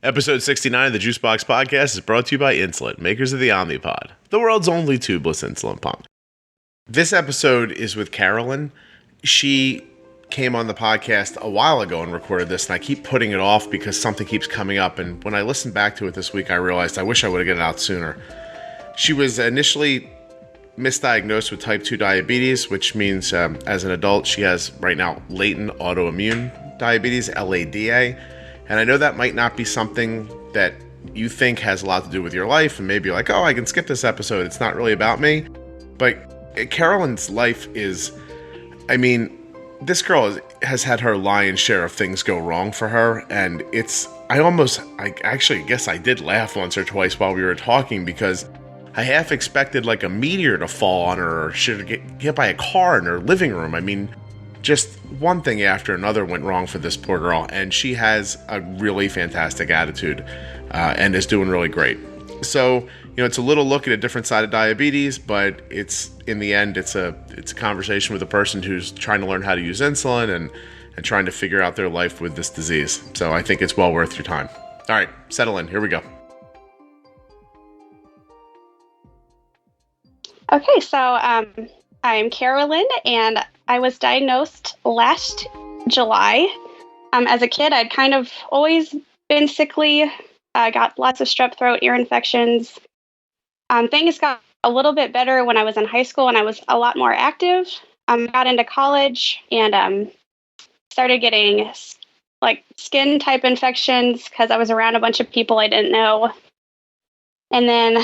Episode 69 of the Juicebox Podcast is brought to you by Insulin, makers of the Omnipod, the world's only tubeless insulin pump. This episode is with Karalyn. She came on the podcast a while ago and recorded this, and I keep putting it off because something keeps coming up. And when I listened back to it this week, I realized I wish I would have gotten it out sooner. She was initially misdiagnosed with type 2 diabetes, which means as an adult, she has right now latent autoimmune diabetes, LADA. And I know that might not be something that you think has a lot to do with your life, and maybe you're like, oh, I can skip this episode. It's not really about me. But Karalyn's life is, I mean, this girl has had her lion's share of things go wrong for her. And I actually guess I did laugh once or twice while we were talking, because I half expected like a meteor to fall on her, or she would get hit by a car in her living room. I mean, just one thing after another went wrong for this poor girl, and she has a really fantastic attitude and is doing really great. So, it's a little look at a different side of diabetes, but it's, in the end, it's a conversation with a person who's trying to learn how to use insulin and trying to figure out their life with this disease. So I think it's well worth your time. All right, settle in. Here we go. Okay, so I'm Karalyn, and I was diagnosed last July. As a kid, I'd kind of always been sickly. I got lots of strep throat, ear infections. Things got a little bit better when I was in high school and I was a lot more active. Got into college and started getting like skin type infections because I was around a bunch of people I didn't know. And then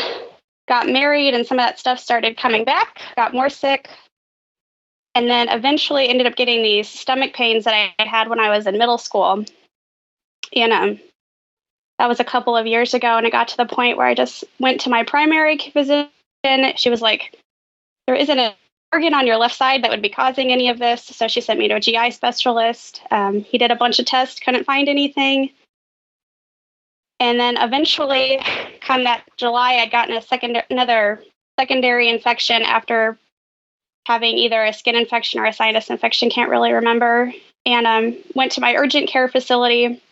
got married and some of that stuff started coming back, got more sick. And then eventually ended up getting these stomach pains that I had when I was in middle school. And that was a couple of years ago. And it got to the point where I just went to my primary physician. She was like, there isn't an organ on your left side that would be causing any of this. So she sent me to a GI specialist. He did a bunch of tests, couldn't find anything. And then eventually, come that July, I'd gotten another secondary infection after having either a skin infection or a sinus infection, can't really remember, and went to my urgent care facility.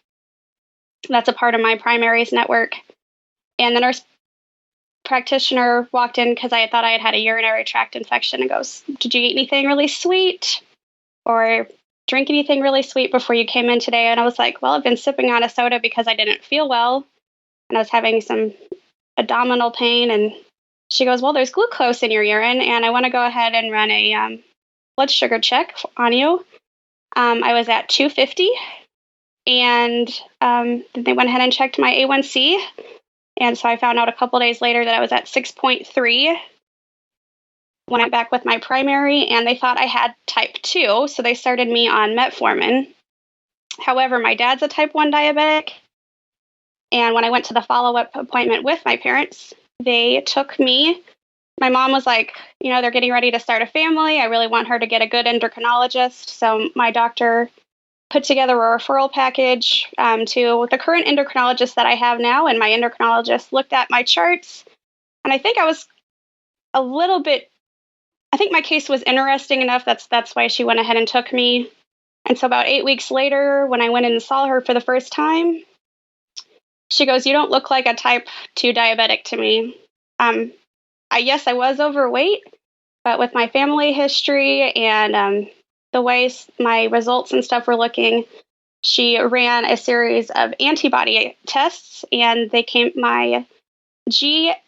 That's a part of my primaries network. And the nurse practitioner walked in because I thought I had a urinary tract infection and goes, "Did you eat anything really sweet or drink anything really sweet before you came in today?" And I was like, well, I've been sipping on a soda because I didn't feel well and I was having some abdominal pain. And she goes, well, there's glucose in your urine, and I want to go ahead and run a blood sugar check on you. I was at 250, and then they went ahead and checked my A1C, and so I found out a couple days later that I was at 6.3. Went back with my primary, and they thought I had type 2, so they started me on metformin. However, my dad's a type 1 diabetic, and when I went to the follow-up appointment with my parents, they took me. My mom was like, they're getting ready to start a family. I really want her to get a good endocrinologist. So my doctor put together a referral package to the current endocrinologist that I have now. And my endocrinologist looked at my charts. And I think I was I think my case was interesting enough. That's why she went ahead and took me. And so about 8 weeks later, when I went in and saw her for the first time, she goes, "You don't look like a type 2 diabetic to me." Yes, I was overweight, but with my family history and the way my results and stuff were looking, she ran a series of antibody tests, and my GAD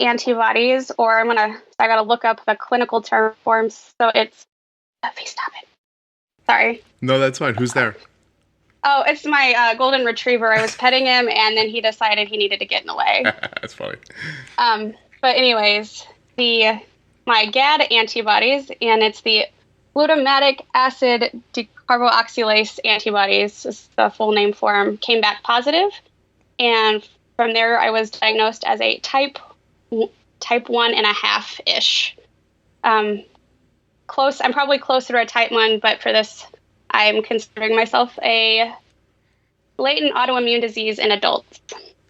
antibodies, or I got to look up the clinical term forms. So it's, please stop it. Sorry. No, that's fine. Who's there? Oh, it's my golden retriever. I was petting him, and then he decided he needed to get in the way. That's funny. But anyways, my GAD antibodies, and it's the glutamatic acid decarboxylase antibodies, is the full name for them, came back positive. And from there, I was diagnosed as a type 1.5-ish. Close. I'm probably closer to a type 1, but for this, I'm considering myself a latent autoimmune disease in adults.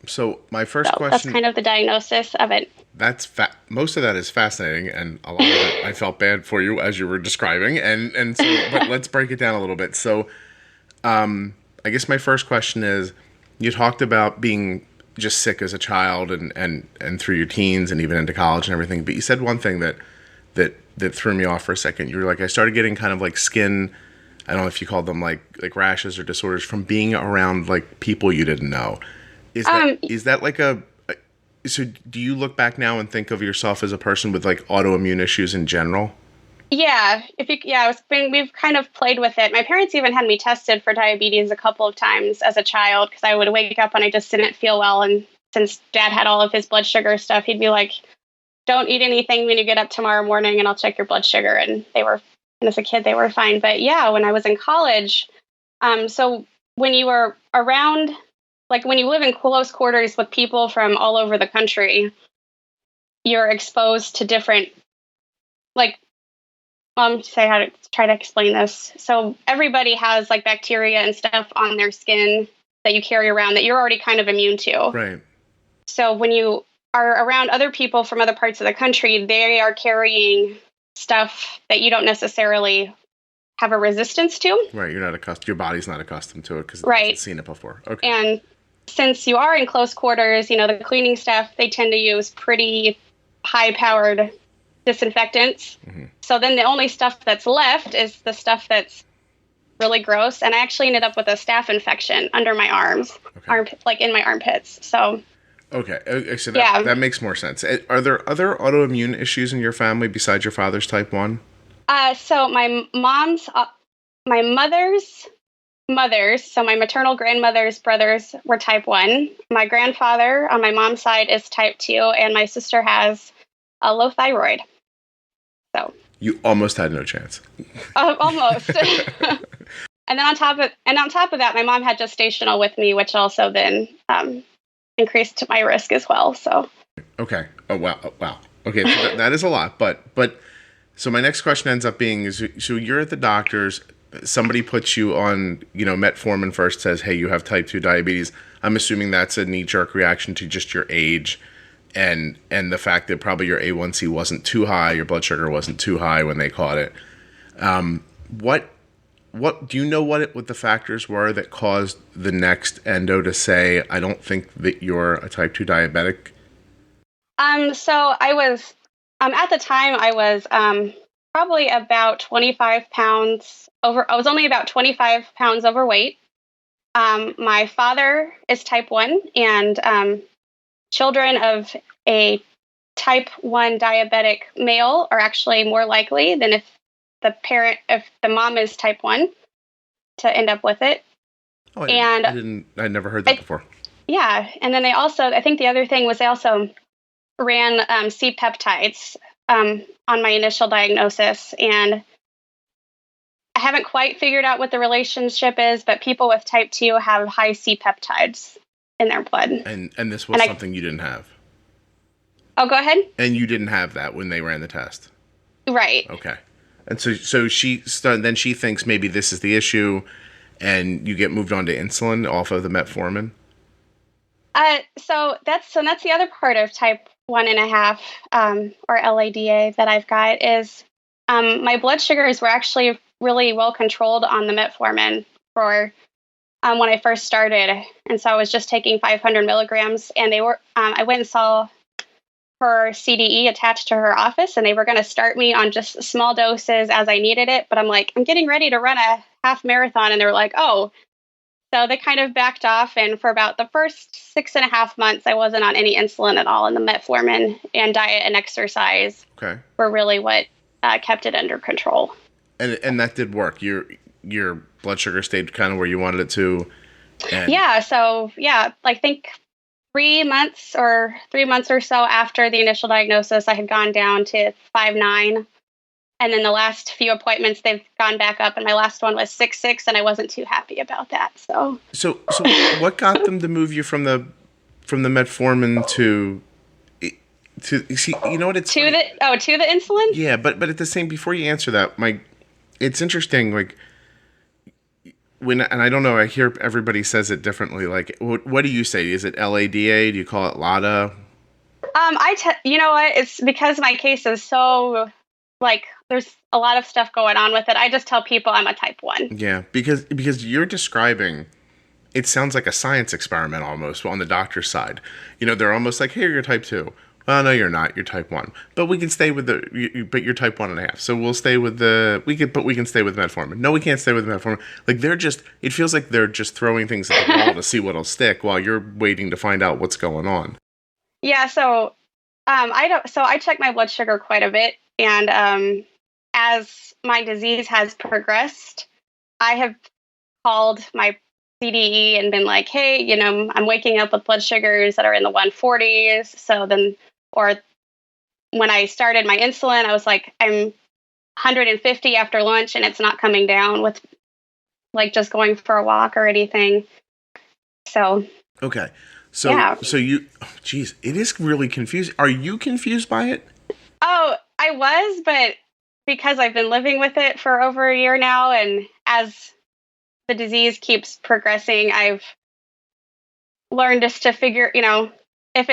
So my first question... That's kind of the diagnosis of it. That's most of that is fascinating, and a lot of it I felt bad for you as you were describing, and so but let's break it down a little bit. So, I guess my first question is, You talked about being just sick as a child and through your teens and even into college and everything. But you said one thing that threw me off for a second. You were like, I started getting kind of like skin, I don't know if you called them like rashes or disorders from being around like people you didn't know. Is that like so do you look back now and think of yourself as a person with like autoimmune issues in general? Yeah, we've kind of played with it. My parents even had me tested for diabetes a couple of times as a child because I would wake up and I just didn't feel well. And since Dad had all of his blood sugar stuff, he'd be like, "Don't eat anything when you get up tomorrow morning, and I'll check your blood sugar." And and as a kid, they were fine. But yeah, when I was in college, so when you were around, like when you live in close quarters with people from all over the country, you're exposed to different, like, say how to try to explain this. So everybody has like bacteria and stuff on their skin that you carry around that you're already kind of immune to. Right. So when you are around other people from other parts of the country, they are carrying stuff that you don't necessarily have a resistance to. Right. You're not accustomed. Your body's not accustomed to it because it hasn't seen it before. Okay. And since you are in close quarters, the cleaning staff, they tend to use pretty high-powered disinfectants. Mm-hmm. So then the only stuff that's left is the stuff that's really gross. And I actually ended up with a staph infection under my arms, like in my armpits. So. Okay. So that makes more sense. Are there other autoimmune issues in your family besides your father's type 1? So my mother's, so my maternal grandmother's brothers were type 1. My grandfather on my mom's side is type 2, and my sister has a low thyroid. So you almost had no chance. Almost. And then on top of that, my mom had gestational with me, which also then increased my risk as well. So. Okay. Oh wow. Okay, so that is a lot. But so my next question ends up being so you're at the doctor's. Somebody puts you on, metformin first, says, hey, you have type 2 diabetes. I'm assuming that's a knee-jerk reaction to just your age and the fact that probably your A1C wasn't too high, your blood sugar wasn't too high when they caught it. What do you know what the factors were that caused the next endo to say, I don't think that you're a type 2 diabetic? So I was, at the time I was, probably about 25 pounds over. I was only about 25 pounds overweight. My father is type 1, and children of a type 1 diabetic male are actually more likely than if the mom is type 1 to end up with it. Oh, I'd never heard that before. Yeah. And then I think the other thing was they also ran C-peptides on my initial diagnosis, and I haven't quite figured out what the relationship is, but people with type 2 have high C-peptides in their blood. And this was something you didn't have? Oh, go ahead. And you didn't have that when they ran the test? Right. Okay. And so she thinks maybe this is the issue, and you get moved on to insulin off of the metformin? So that's the other part of type 1.5, or LADA that I've got is my blood sugars were actually really well controlled on the metformin for when I first started. And so I was just taking 500 milligrams, and they were, I went and saw her CDE attached to her office, and they were going to start me on just small doses as I needed it. But I'm like, I'm getting ready to run a half marathon. And they're like, oh. So they kind of backed off, and for about the first 6.5 months, I wasn't on any insulin at all, and the metformin and diet and exercise were really what kept it under control. And that did work. Your blood sugar stayed kind of where you wanted it to. Yeah. So I think 3 months or so after the initial diagnosis, I had gone down to 5.9. And then the last few appointments, they've gone back up, and my last one was 6.6, and I wasn't too happy about that. So what got them to move you from the metformin to see? You know what it's to the insulin? Yeah, but at the same, before you answer that, it's interesting. Like and I don't know, I hear everybody says it differently. Like, what do you say? Is it LADA? Do you call it LADA? You know what? It's because my case is so. There's a lot of stuff going on with it. I just tell people I'm a type 1. Yeah, because you're describing it sounds like a science experiment almost on the doctor's side. You know, they're almost like, hey, you're type 2. Well, no, you're not. You're type 1. But we can stay with but you're type 1.5. So we'll stay with we can stay with metformin. No, we can't stay with metformin. Like, it feels like they're just throwing things at the wall to see what'll stick while you're waiting to find out what's going on. Yeah, so I check my blood sugar quite a bit, and as my disease has progressed, I have called my CDE and been like, hey, you know, I'm waking up with blood sugars that are in the 140s. So then, or when I started my insulin, I was like, I'm 150 after lunch and it's not coming down with like just going for a walk or anything. So, okay. So, yeah. So geez, it is really confusing. Are you confused by it? Oh, I was, but because I've been living with it for over a year now, and as the disease keeps progressing, I've learned just to figure, you know, if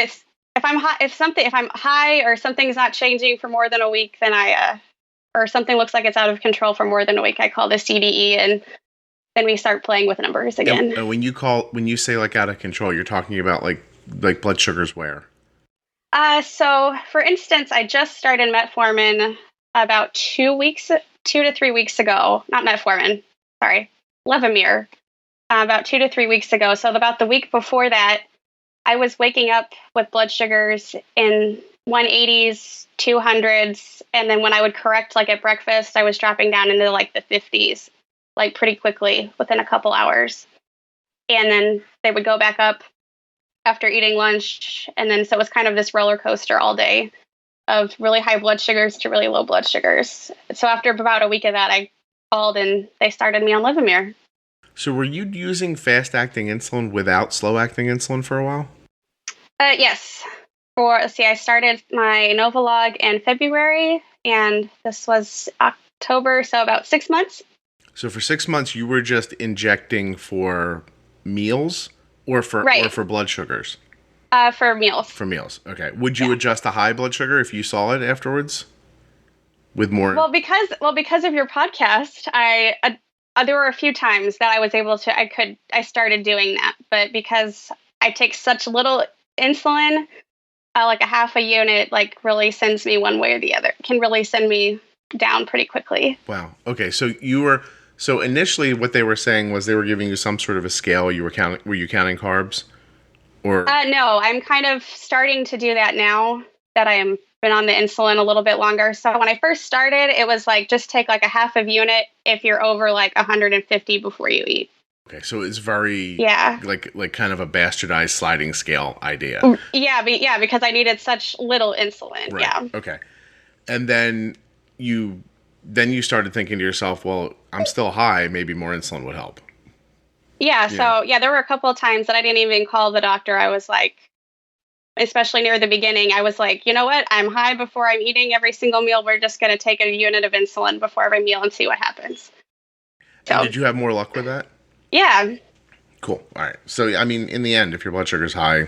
I'm high or something's not changing for more than a week, then or something looks like it's out of control for more than a week, I call the CDE, and then we start playing with numbers again. And when you say like out of control, you're talking about like blood sugars where? So for instance, I just started metformin about 2 to 3 weeks ago. Not metformin, sorry, Levemir, about 2 to 3 weeks ago. So about the week before that, I was waking up with blood sugars in 180s, 200s, and then when I would correct like at breakfast, I was dropping down into like the 50s, like pretty quickly within a couple hours. And then they would go back up after eating lunch. And then so it was kind of this roller coaster all day of really high blood sugars to really low blood sugars. So after about a week of that, I called and they started me on Levemir. So were you using fast-acting insulin without slow-acting insulin for a while? Yes. I started my Novolog in February, and this was October, so about 6 months. So for 6 months, you were just injecting for meals or for blood sugars? For meals. For meals, okay. Would you adjust a high blood sugar if you saw it afterwards? With more? Well, because of your podcast, there were a few times that I was able to, I started doing that. But because I take such little insulin, like a half a unit, like really sends me one way or the other, can really send me down pretty quickly. Wow. Okay. So initially what they were saying was they were giving you some sort of a scale. Were you counting carbs? Or no, I'm kind of starting to do that now that I am been on the insulin a little bit longer. So when I first started, it was like just take like a half of unit if you're over like 150 before you eat. Okay, so it's very like kind of a bastardized sliding scale idea. Yeah, because I needed such little insulin. Right. Yeah. Okay. And then you started thinking to yourself, well, I'm still high, maybe more insulin would help. Yeah, so there were a couple of times that I didn't even call the doctor. I was like, especially near the beginning, I was like, you know what? I'm high before I'm eating every single meal. We're just going to take a unit of insulin before every meal and see what happens. So, and did you have more luck with that? Yeah. Cool. All right. So, I mean, in the end, if your blood sugar's high,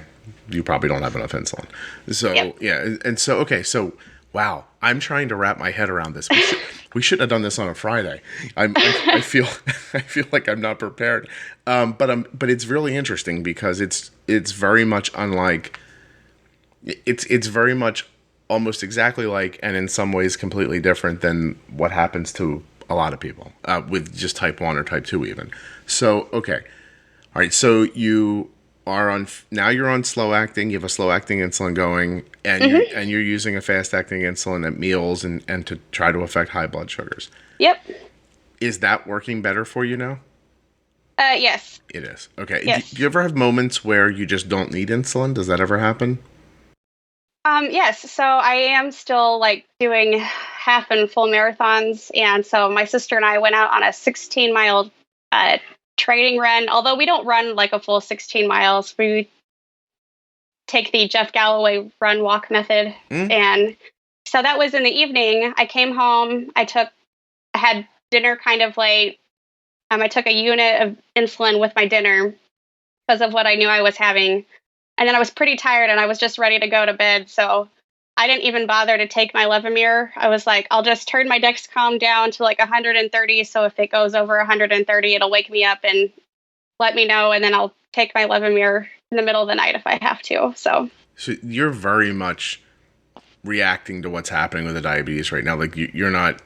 you probably don't have enough insulin. So, yeah. And so, okay. So, wow. I'm trying to wrap my head around this. We should have done this on a Friday. I feel like I'm not prepared. But it's really interesting because it's very much unlike. It's very much almost exactly like, and in some ways completely different than what happens to a lot of people with just type 1 or type 2 even. So, okay. All right. So you are now you're on slow acting. You have a slow acting insulin going and you're using a fast acting insulin at meals and to try to affect high blood sugars. Yep. Is that working better for you now? Yes. It is. Okay. Yes. Do you ever have moments where you just don't need insulin? Does that ever happen? Yes. So I am still like doing half and full marathons. And so my sister and I went out on a 16-mile training run. Although we don't run like a full 16 miles, we take the Jeff Galloway run walk method. And so that was in the evening. I came home. I had dinner kind of late. I took a unit of insulin with my dinner because of what I knew I was having. And then I was pretty tired and I was just ready to go to bed. So I didn't even bother to take my Levemir. I was like, I'll just turn my Dexcom down to like 130. So if it goes over 130, it'll wake me up and let me know, and then I'll take my Levemir in the middle of the night if I have to. So you're very much reacting to what's happening with the diabetes right now. Like you're not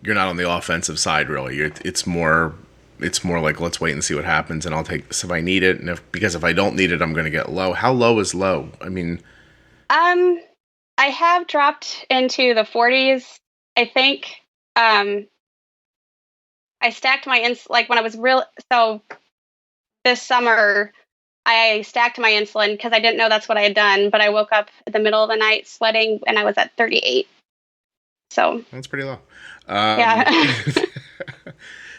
on the offensive side really. It's more like let's wait and see what happens, and I'll take this if I need it, and if I don't need it, I'm going to get low. How low is low? I mean, I have dropped into the 40s. I think I stacked my like when I was this summer I stacked my insulin because I didn't know that's what I had done, but I woke up in the middle of the night sweating and I was at 38. So that's pretty low. Yeah.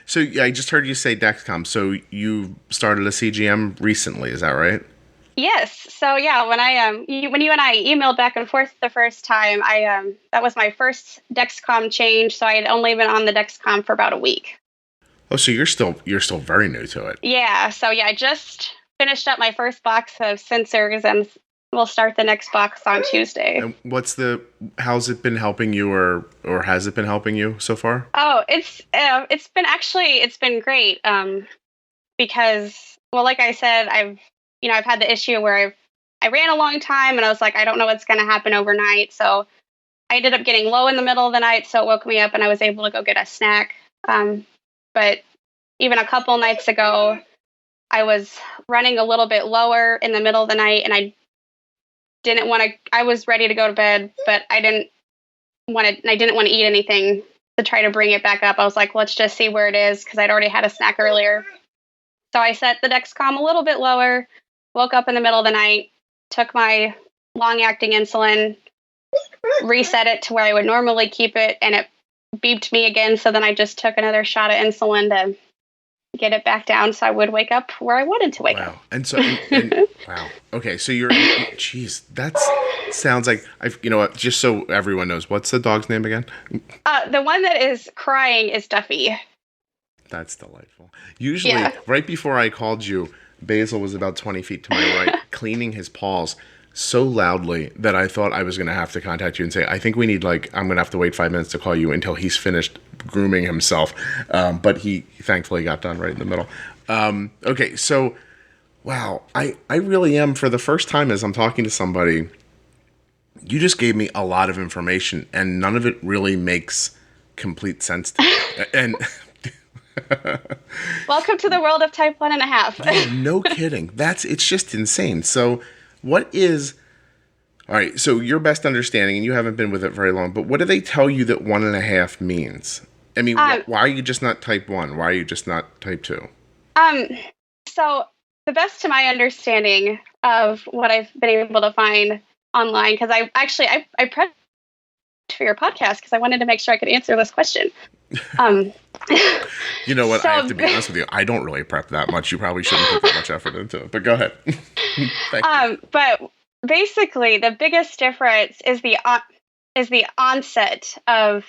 So yeah, I just heard you say Dexcom. So you started a CGM recently, is that right? Yes. So yeah, when when you and I emailed back and forth the first time, that was my first Dexcom change. So I had only been on the Dexcom for about a week. Oh, so you're still very new to it. Yeah. So yeah, I just finished up my first box of sensors, and we'll start the next box on Tuesday. And how's it been helping you, or has it been helping you so far? Oh, it's been great. Because, well, like I said, I've had the issue where I ran a long time and I was like, I don't know what's going to happen overnight. So I ended up getting low in the middle of the night. So it woke me up and I was able to go get a snack. But even a couple nights ago, I was running a little bit lower in the middle of the night, and I was ready to go to bed, but I didn't want to eat anything to try to bring it back up. I was like, let's just see where it is, because I'd already had a snack earlier. So I set the Dexcom a little bit lower, woke up in the middle of the night, took my long-acting insulin, reset it to where I would normally keep it, and it beeped me again. So then I just took another shot of insulin to get it back down so I would wake up where I wanted to wake up. And so, wow. Okay, so geez, that sounds like, just so everyone knows, what's the dog's name again? The one that is crying is Duffy. That's delightful. Usually, right before I called you, Basil was about 20 feet to my right, cleaning his paws so loudly that I thought I was going to have to contact you and say, I think we need, I'm going to have to wait 5 minutes to call you until he's finished grooming himself. But he thankfully got done right in the middle. Okay, so, wow, I really am, for the first time as I'm talking to somebody, you just gave me a lot of information, and none of it really makes complete sense to me. And welcome to the world of type 1.5. Yeah, no kidding. It's just insane. So all right, so your best understanding, and you haven't been with it very long, but what do they tell you that 1.5 means? I mean, why are you just not type 1? Why are you just not type 2? So the best to my understanding of what I've been able to find online, because I prepped for your podcast because I wanted to make sure I could answer this question. You know what? I have to be honest with you. I don't really prep that much. You probably shouldn't put that much effort into it. But go ahead. Thank you. But basically, the biggest difference is the onset of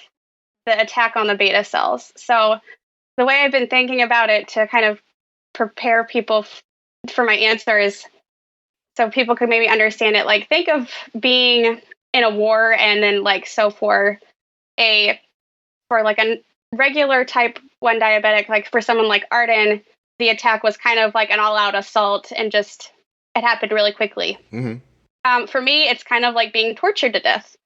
the attack on the beta cells. So the way I've been thinking about it to kind of prepare people for my answer is so people could maybe understand it. Like, think of being in a war, and then for a regular type 1 diabetic, like for someone like Arden, the attack was kind of like an all-out assault, and just it happened really quickly. Mm-hmm. For me, it's kind of like being tortured to death.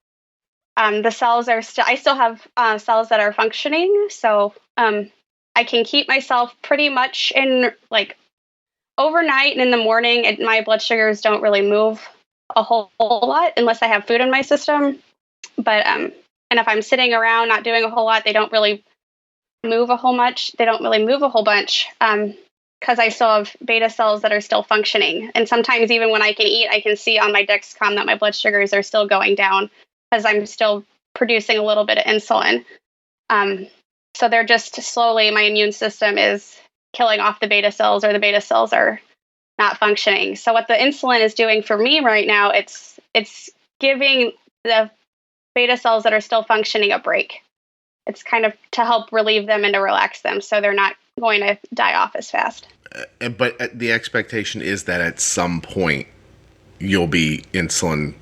The cells are I still have cells that are functioning, so I can keep myself pretty much in overnight, and in the morning, my blood sugars don't really move a whole lot unless I have food in my system. But and if I'm sitting around not doing a whole lot, they don't really move a whole bunch. Because I still have beta cells that are still functioning. And sometimes even when I can eat, I can see on my Dexcom that my blood sugars are still going down because I'm still producing a little bit of insulin. So they're just slowly, my immune system is killing off the beta cells, or the beta cells are not functioning. So what the insulin is doing for me right now, it's giving the beta cells that are still functioning a break. It's kind of to help relieve them and to relax them so they're not going to die off as fast. But the expectation is that at some point you'll be insulin.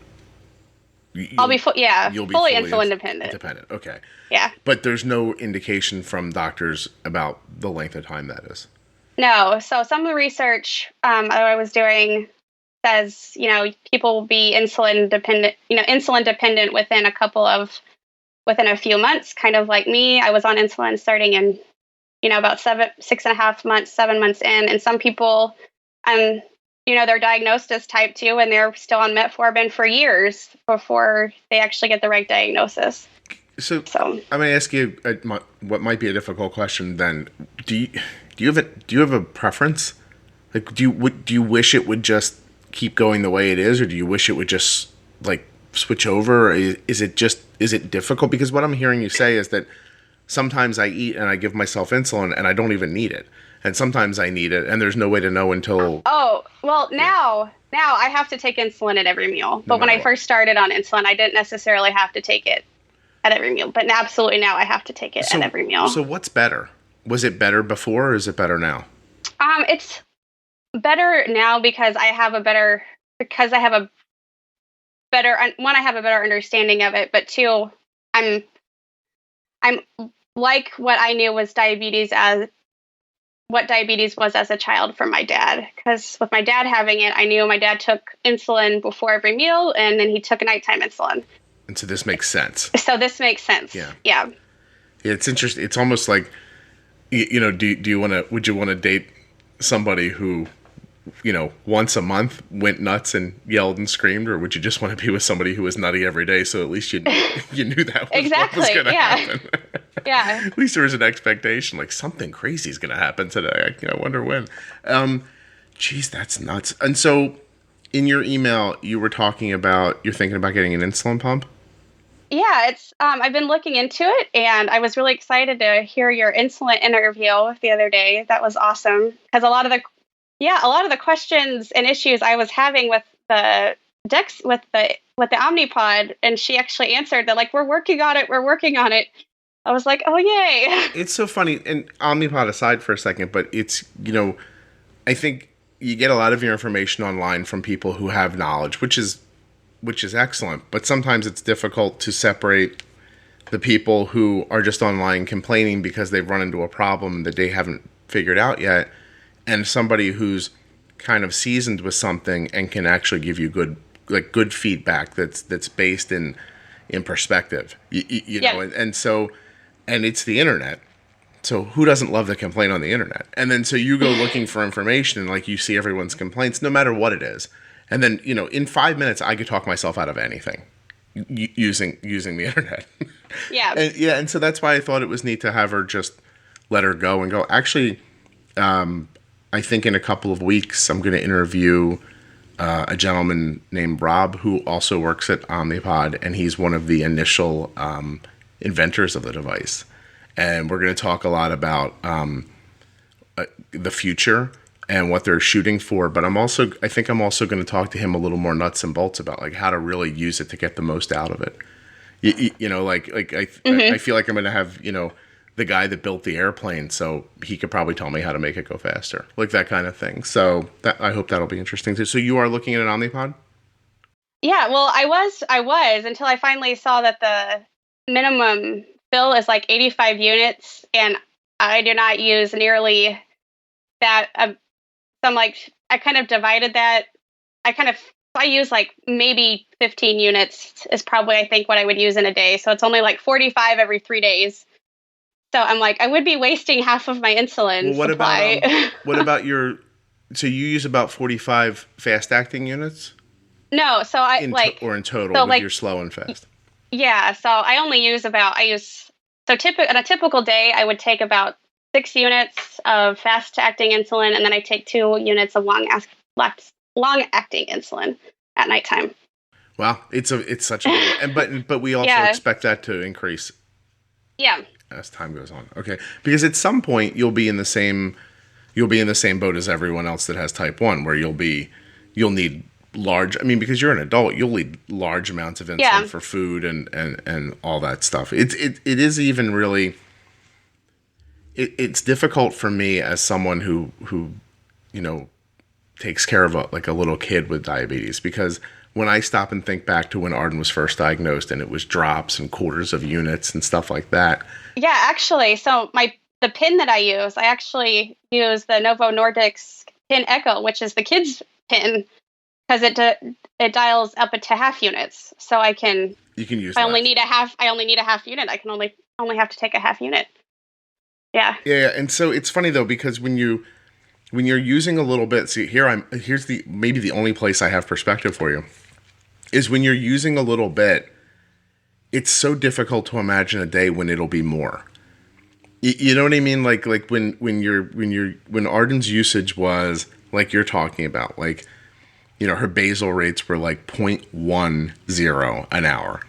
You'll be fully insulin dependent. Okay. Yeah. But there's no indication from doctors about the length of time that is. No. So some of the research I was doing says, people will be insulin dependent within a few months, kind of like me. I was on insulin starting in, about 6.5 months, 7 months in. And some people, um, they're diagnosed as type 2 and they're still on metformin for years before they actually get the right diagnosis. So I'm going to ask you what might be a difficult question then. Do you have a preference? Like, do you wish it would just keep going the way it is, or do you wish it would just like switch over? Or is it difficult? Because what I'm hearing you say is that sometimes I eat and I give myself insulin and I don't even need it, and sometimes I need it and there's no way to know until. Oh well, now I have to take insulin at every meal. But when I first started on insulin, I didn't necessarily have to take it at every meal. But absolutely now I have to take it at every meal. So what's better? Was it better before, or is it better now? It's better now because I have a better one, I have a better understanding of it, but two, I'm like what I knew was diabetes was as a child from my dad. Because with my dad having it, I knew my dad took insulin before every meal, and then he took a nighttime insulin. And so this makes sense. Yeah. It's interesting. It's almost like, would you want to date somebody who, once a month went nuts and yelled and screamed, or would you just want to be with somebody who was nutty every day? So at least you knew that was exactly. what was going to happen. Yeah. At least there was an expectation, like something crazy is going to happen today. I wonder when. Geez, that's nuts. And so in your email, you were talking about, you're thinking about getting an insulin pump? Yeah, it's I've been looking into it, and I was really excited to hear your insulin interview the other day. That was awesome, because a lot of the questions and issues I was having with the Dex with the Omnipod, and she actually answered that, like, we're working on it. I was like, oh yay. It's so funny, and Omnipod aside for a second, but it's, I think you get a lot of your information online from people who have knowledge, which is excellent, but sometimes it's difficult to separate the people who are just online complaining because they've run into a problem that they haven't figured out yet, and somebody who's kind of seasoned with something and can actually give you good feedback that's based in perspective. You know, and it's the internet. So who doesn't love to complain on the internet? And then so you go looking for information, and like you see everyone's complaints, no matter what it is. And then, in 5 minutes, I could talk myself out of anything using the internet. Yeah. And so that's why I thought it was neat to have her just let her go and go. Actually, I think in a couple of weeks, I'm going to interview a gentleman named Rob who also works at Omnipod, and he's one of the initial inventors of the device. And we're going to talk a lot about the future and what they're shooting for. But I think I'm also going to talk to him a little more nuts and bolts about like how to really use it to get the most out of it. I feel like I'm going to have, the guy that built the airplane, so he could probably tell me how to make it go faster, like that kind of thing. So I hope that'll be interesting too. So you are looking at an Omnipod? Yeah, well, I was until I finally saw that the minimum fill is like 85 units, and I do not use nearly that. So I'm like, I kind of divided that. I use like maybe 15 units is probably, I think, what I would use in a day. So it's only like 45 every 3 days. So I'm like, I would be wasting half of my insulin supply. What about so you use about 45 fast-acting units? No, so in total so with your slow and fast? Yeah, so on a typical day, I would take about 6 units of fast-acting insulin, and then I take 2 units of long-acting insulin at nighttime. Wow, it's such a but we also expect that to increase. Yeah. As time goes on. Okay. Because at some point you'll be in the same boat as everyone else that has type 1, where you'll need large, because you're an adult, you'll need large amounts of insulin for food and all that stuff. It is even really, it's difficult for me as someone who takes care of a little kid with diabetes, because when I stop and think back to when Arden was first diagnosed and it was drops and quarters of units and stuff like that. Yeah, actually, so the the pin that I use, I actually use the Novo Nordisk's Pin Echo, which is the kids' pin, because it dials up to half units. So I can. You can use. If I only need a half. I only need a half unit. I can only have to take a half unit. Yeah. Yeah, and so it's funny though, because when you're using a little bit, see here's maybe the only place I have perspective for you is when you're using a little bit. It's so difficult to imagine a day when it'll be more. You know what I mean? Like when Arden's usage was like you're talking about, like, you know, her basal rates were like 0.10 an hour.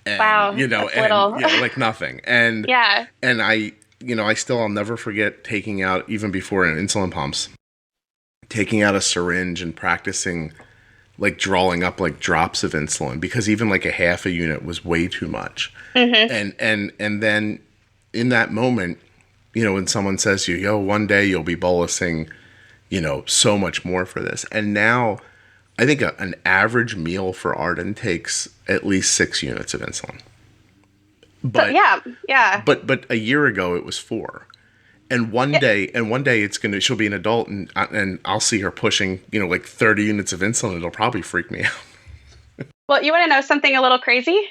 And, wow, you know, that's little. Yeah, like nothing. And yeah, and I'll never forget taking out, even before insulin pumps, taking out a syringe and practicing like drawing up like drops of insulin, because even like a half a unit was way too much. Mm-hmm. And then in that moment, you know, when someone says to you, yo, one day you'll be bolusing, you know, so much more for this. And now I think an average meal for Arden takes at least 6 units of insulin. But yeah. But a year ago it was 4. And one day she'll be an adult and I'll see her pushing, you know, like 30 units of insulin. It'll probably freak me out. Well, you want to know something a little crazy?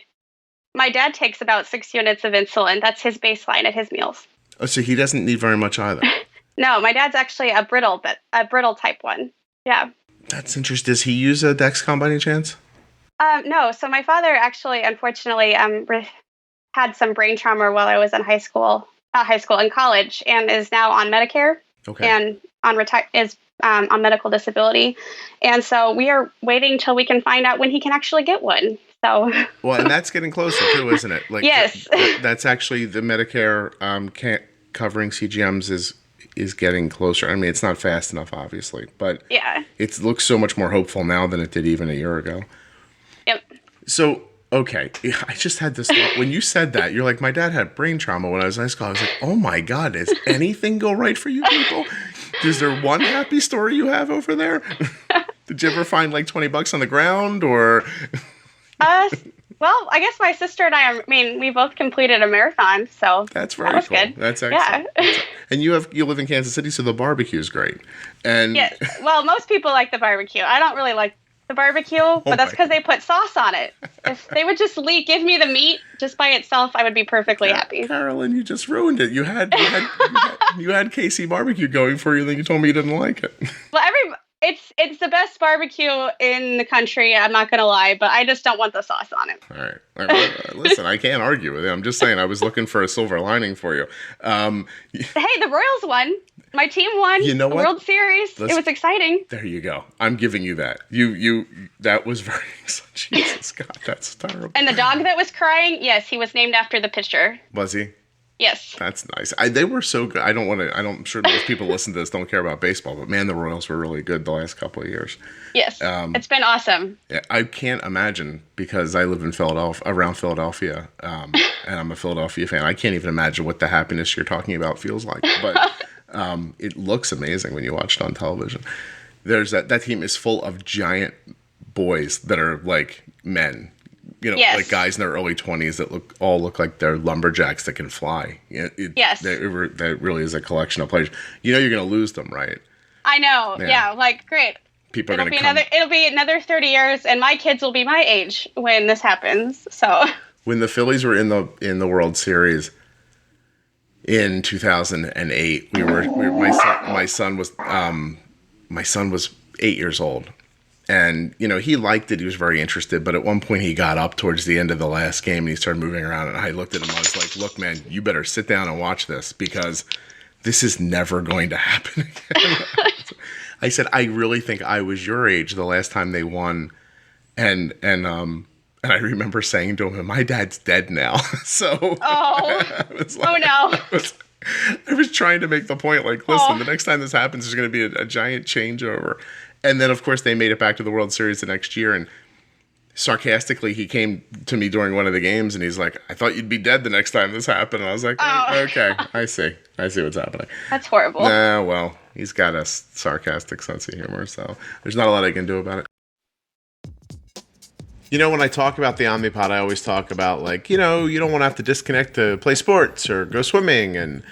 My dad takes about 6 units of insulin. That's his baseline at his meals. Oh, so he doesn't need very much either. No, my dad's actually a brittle type 1. Yeah. That's interesting. Does he use a Dexcom by any chance? No. So my father actually, unfortunately, had some brain trauma while I was in in college, and is now on Medicare. Okay. And on medical disability. And so we are waiting till we can find out when he can actually get one. So. Well, and that's getting closer too, isn't it? Like, yes. That's actually the Medicare covering CGMs is getting closer. I mean, it's not fast enough, obviously, but yeah, it looks so much more hopeful now than it did even a year ago. Yep. So, okay, I just had this thought. When you said that, you're like, my dad had brain trauma when I was in high school. I was like, oh my God, does anything go right for you people? Is there one happy story you have over there? Did you ever find like $20 on the ground, or? Well, I guess my sister and I we both completed a marathon, so that's very cool. Good. That's excellent. Yeah. And you live in Kansas City, so the barbecue is great. And yes, well, most people like the barbecue. I don't really like the barbecue, but that's because they put sauce on it. If they would just give me the meat just by itself, I would be perfectly happy. Karalyn, you just ruined it. You had KC barbecue going for you, then you told me you didn't like it. Well, it's the best barbecue in the country. I'm not gonna lie, but I just don't want the sauce on it. All right. Listen, I can't argue with it. I'm just saying I was looking for a silver lining for you. Hey, the Royals won. My team won. You know the what? World Series. It was exciting. There you go. I'm giving you that. You that was very exciting. Jesus God, that's terrible. And the dog that was crying, yes, he was named after the pitcher. Was he? Yes. That's nice. They were so good. I'm sure most people listen to this don't care about baseball, but man, the Royals were really good the last couple of years. Yes. It's been awesome. Yeah, I can't imagine, because I live in around Philadelphia, and I'm a Philadelphia fan. I can't even imagine what the happiness you're talking about feels like, but it looks amazing when you watch it on television. There's that team is full of giant boys that are like men. You know, yes. Like guys in their early 20s that look like they're lumberjacks that can fly. Yes. That really is a collection of players. You know you're going to lose them, right? I know. Yeah, like, great. People are going to come. It'll be another 30 years, and my kids will be my age when this happens. So when the Phillies were in the World Series in 2008, my son was 8 years old. And, you know, he liked it. He was very interested. But at one point he got up towards the end of the last game and he started moving around. And I looked at him. I was like, look, man, you better sit down and watch this, because this is never going to happen again. I said, I really think I was your age the last time they won. And I remember saying to him, my dad's dead now. So I was trying to make the point, like, listen, the next time this happens, there's going to be a giant changeover. And then, of course, they made it back to the World Series the next year. And sarcastically, he came to me during one of the games, and he's like, I thought you'd be dead the next time this happened. And I was like, okay, I see what's happening. That's horrible. Nah, well, he's got a sarcastic sense of humor, so there's not a lot I can do about it. You know, when I talk about the Omnipod, I always talk about, like, you know, you don't want to have to disconnect to play sports or go swimming. And,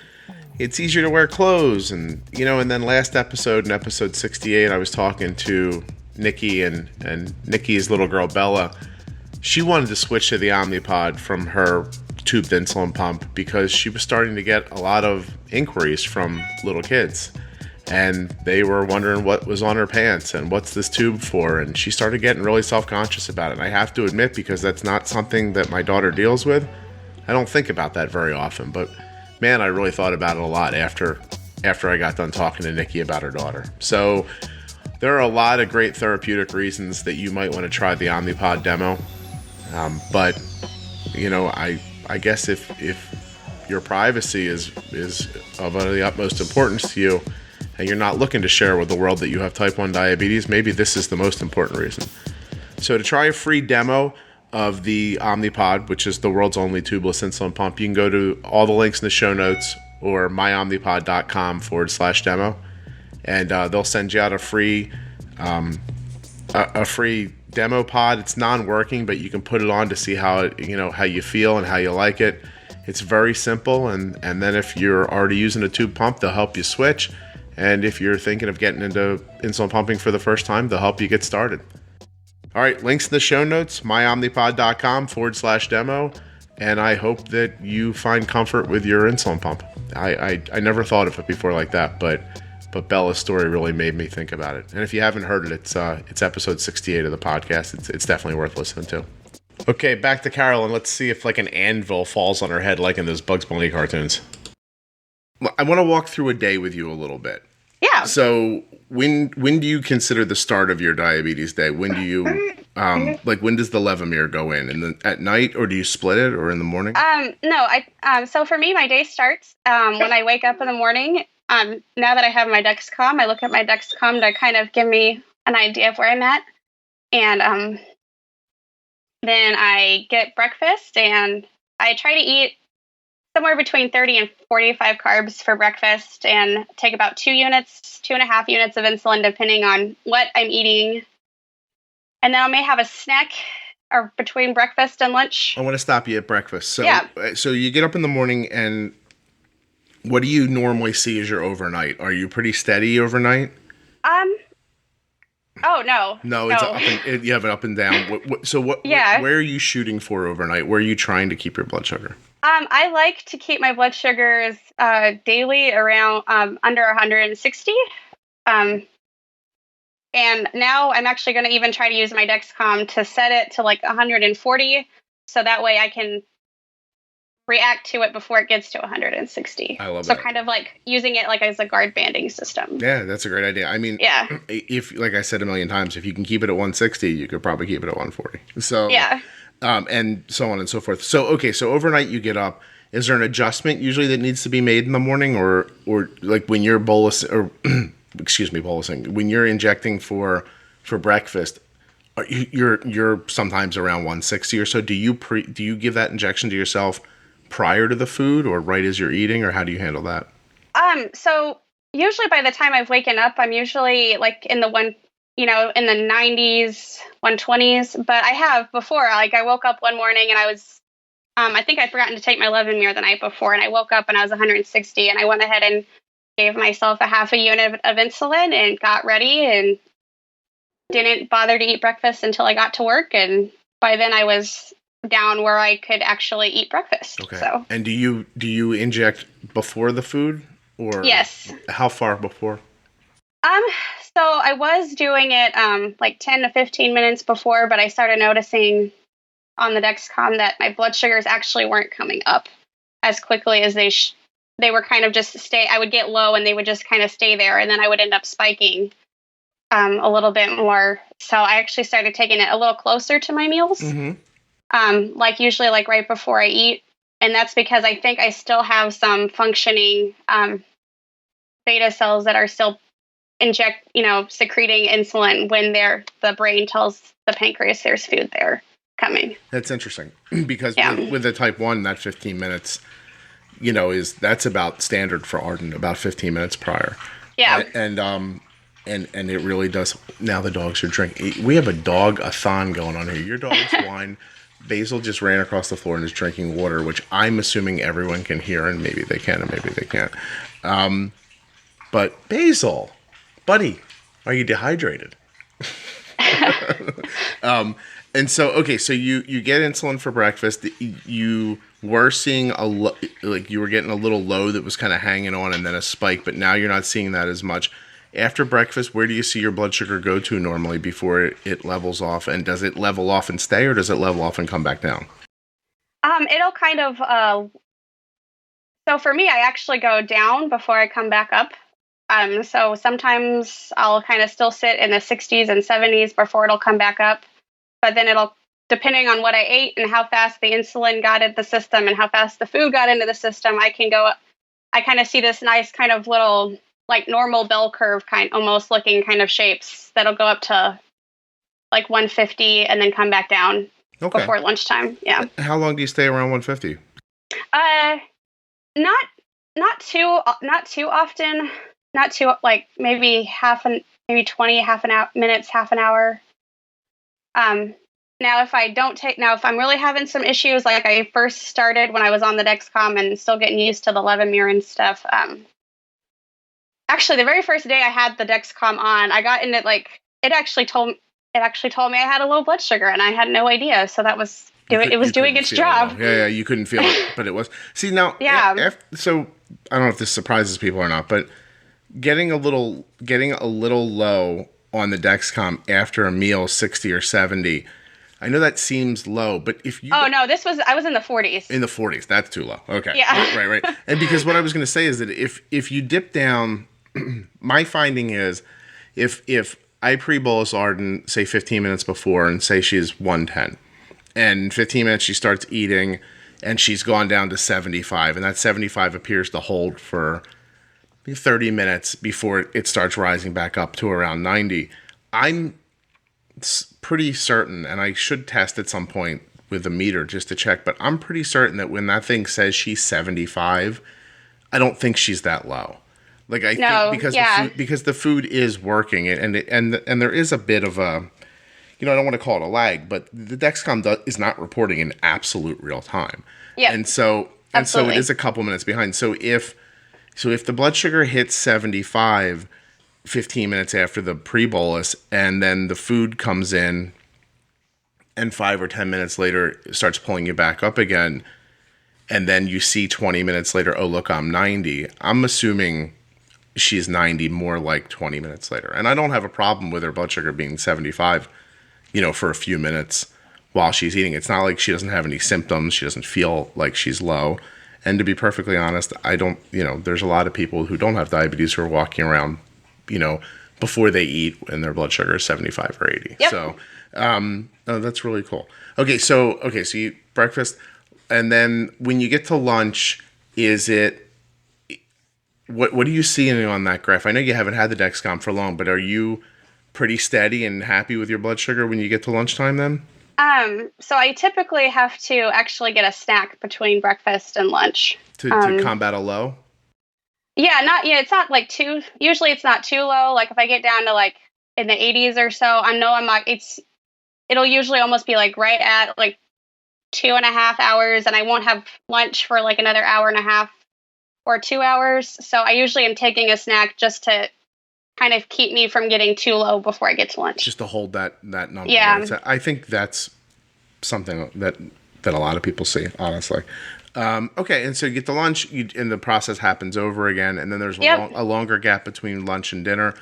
it's easier to wear clothes. And, and then last episode, in episode 68, I was talking to Nikki and Nikki's little girl, Bella. She wanted to switch to the Omnipod from her tubed insulin pump because she was starting to get a lot of inquiries from little kids. And they were wondering what was on her pants and what's this tube for. And she started getting really self-conscious about it. And I have to admit, because that's not something that my daughter deals with, I don't think about that very often. But man, I really thought about it a lot after I got done talking to Nikki about her daughter. So there are a lot of great therapeutic reasons that you might want to try the Omnipod demo. But I guess if your privacy is of the utmost importance to you, and you're not looking to share with the world that you have type 1 diabetes, maybe this is the most important reason. So to try a free demo of the Omnipod, which is the world's only tubeless insulin pump, you can go to all the links in the show notes or myomnipod.com/demo, and they'll send you out a free demo pod. It's non-working, but you can put it on to see how you feel and how you like it. It's very simple, and then if you're already using a tube pump, they'll help you switch. And if you're thinking of getting into insulin pumping for the first time, they'll help you get started. All right, links in the show notes, myomnipod.com/demo. And I hope that you find comfort with your insulin pump. I never thought of it before like that, but Bella's story really made me think about it. And if you haven't heard it, it's episode 68 of the podcast. It's definitely worth listening to. Okay, back to Karalyn. Let's see if like an anvil falls on her head like in those Bugs Bunny cartoons. I want to walk through a day with you a little bit. Yeah. So when do you consider the start of your diabetes day? When do you when does the Levemir go in? And then at night, or do you split it, or in the morning? No. So for me, my day starts when I wake up in the morning. Now that I have my Dexcom, I look at my Dexcom to kind of give me an idea of where I'm at, and then I get breakfast, and I try to eat somewhere between 30 and 45 carbs for breakfast and take about 2.5 units of insulin, depending on what I'm eating. And then I may have a snack or between breakfast and lunch. I want to stop you at breakfast. So, yeah. So you get up in the morning, and what do you normally see as your overnight? Are you pretty steady overnight? Oh, no. No, it's you have it up and down. Where are you shooting for overnight? Where are you trying to keep your blood sugar? I like to keep my blood sugars daily around under 160. And now I'm actually going to even try to use my Dexcom to set it to like 140, so that way I can react to it before it gets to 160. I love that. So kind of like using it like as a guard banding system. Yeah, that's a great idea. I mean, yeah. If, like I said a million times, if you can keep it at 160, you could probably keep it at 140. So yeah. And so on and so forth. So, okay, so overnight you get up. Is there an adjustment usually that needs to be made in the morning, or like when you're bolusing, when you're injecting for breakfast, you're sometimes around 160 or so. Do you give that injection to yourself prior to the food or right as you're eating, or how do you handle that? So usually by the time I've waken up, I'm usually like in the in the 90s, 120s. But I have before, like I woke up one morning and I was, I think I'd forgotten to take my Levemir the night before, and I woke up and I was 160, and I went ahead and gave myself a half a unit of insulin and got ready and didn't bother to eat breakfast until I got to work. And by then I was down where I could actually eat breakfast. Okay. So. And do you inject before the food, or yes? How far before? So I was doing it like 10 to 15 minutes before, but I started noticing on the Dexcom that my blood sugars actually weren't coming up as quickly as they were kind of just I would get low and they would just kind of stay there, and then I would end up spiking a little bit more. So I actually started taking it a little closer to my meals. Mm-hmm. Like usually like right before I eat. And that's because I think I still have some functioning beta cells that are still secreting insulin when the brain tells the pancreas there's food there coming. That's interesting because with the type 1, that 15 minutes, that's about standard for Arden, about 15 minutes prior. Yeah. And it really does. Now the dogs are drinking. We have a dog-a-thon going on here. Your dogs whine Basil just ran across the floor and is drinking water, which I'm assuming everyone can hear, and maybe they can and maybe they can't. But Basil, buddy, are you dehydrated? And so, okay, so you get insulin for breakfast. You were seeing you were getting a little low that was kind of hanging on and then a spike, but now you're not seeing that as much. After breakfast, where do you see your blood sugar go to normally before it levels off? And does it level off and stay, or does it level off and come back down? It'll kind of, so for me, I actually go down before I come back up. So sometimes I'll kind of still sit in the 60s and 70s before it'll come back up. But then it'll, depending on what I ate and how fast the insulin got into the system and how fast the food got into the system, I kind of see this nice kind of little, like normal bell curve almost looking kind of shapes that'll go up to like 150 and then come back down before lunchtime. Yeah. How long do you stay around 150? Not too often. Not too, like maybe 20 minutes, half an hour. Now if I'm really having some issues, like I first started when I was on the Dexcom and still getting used to the Levemir and stuff. Actually, the very first day I had the Dexcom on, I got into it actually told me I had a low blood sugar, and I had no idea. So that was doing its job. Yeah, you couldn't feel it, but it was. See now, yeah. So I don't know if this surprises people or not, but getting a little low on the Dexcom after a meal, 60 or 70. I know that seems low, but if you... Oh, no, I was in the 40s. In the 40s. That's too low. Okay. Yeah. Right. And because what I was going to say is that if you dip down, my finding is if I pre-bolus Arden, say 15 minutes before, and say she's 110, and in 15 minutes she starts eating, and she's gone down to 75, and that 75 appears to hold for 30 minutes before it starts rising back up to around 90. I'm pretty certain, and I should test at some point with a meter just to check, but I'm pretty certain that when that thing says she's 75, I don't think she's that low. Like I think because the food is working, and there is a bit of a, I don't want to call it a lag, but the Dexcom is not reporting in absolute real time. Yeah. And so it is a couple minutes behind. So if the blood sugar hits 75 15 minutes after the pre-bolus, and then the food comes in, and 5 or 10 minutes later it starts pulling you back up again, and then you see 20 minutes later, oh, look, I'm 90. I'm assuming she's 90 more like 20 minutes later. And I don't have a problem with her blood sugar being 75, for a few minutes while she's eating. It's not like she doesn't have any symptoms. She doesn't feel like she's low. And to be perfectly honest, I don't, there's a lot of people who don't have diabetes who are walking around, before they eat and their blood sugar is 75 or 80. Yep. So, that's really cool. Okay. So you eat breakfast, and then when you get to lunch, what do you see on that graph? I know you haven't had the Dexcom for long, but are you pretty steady and happy with your blood sugar when you get to lunchtime then? So I typically have to actually get a snack between breakfast and lunch. To combat a low? It's not like usually it's not too low. Like if I get down to like in the 80s or so, I know it'll usually almost be like right at like 2.5 hours, and I won't have lunch for like another hour and a half or 2 hours. So I usually am taking a snack just to kind of keep me from getting too low before I get to lunch. Just to hold that number. Yeah. I think that's something that a lot of people see, honestly. Okay, and so you get to lunch, and the process happens over again, and then there's a longer gap between lunch and dinner.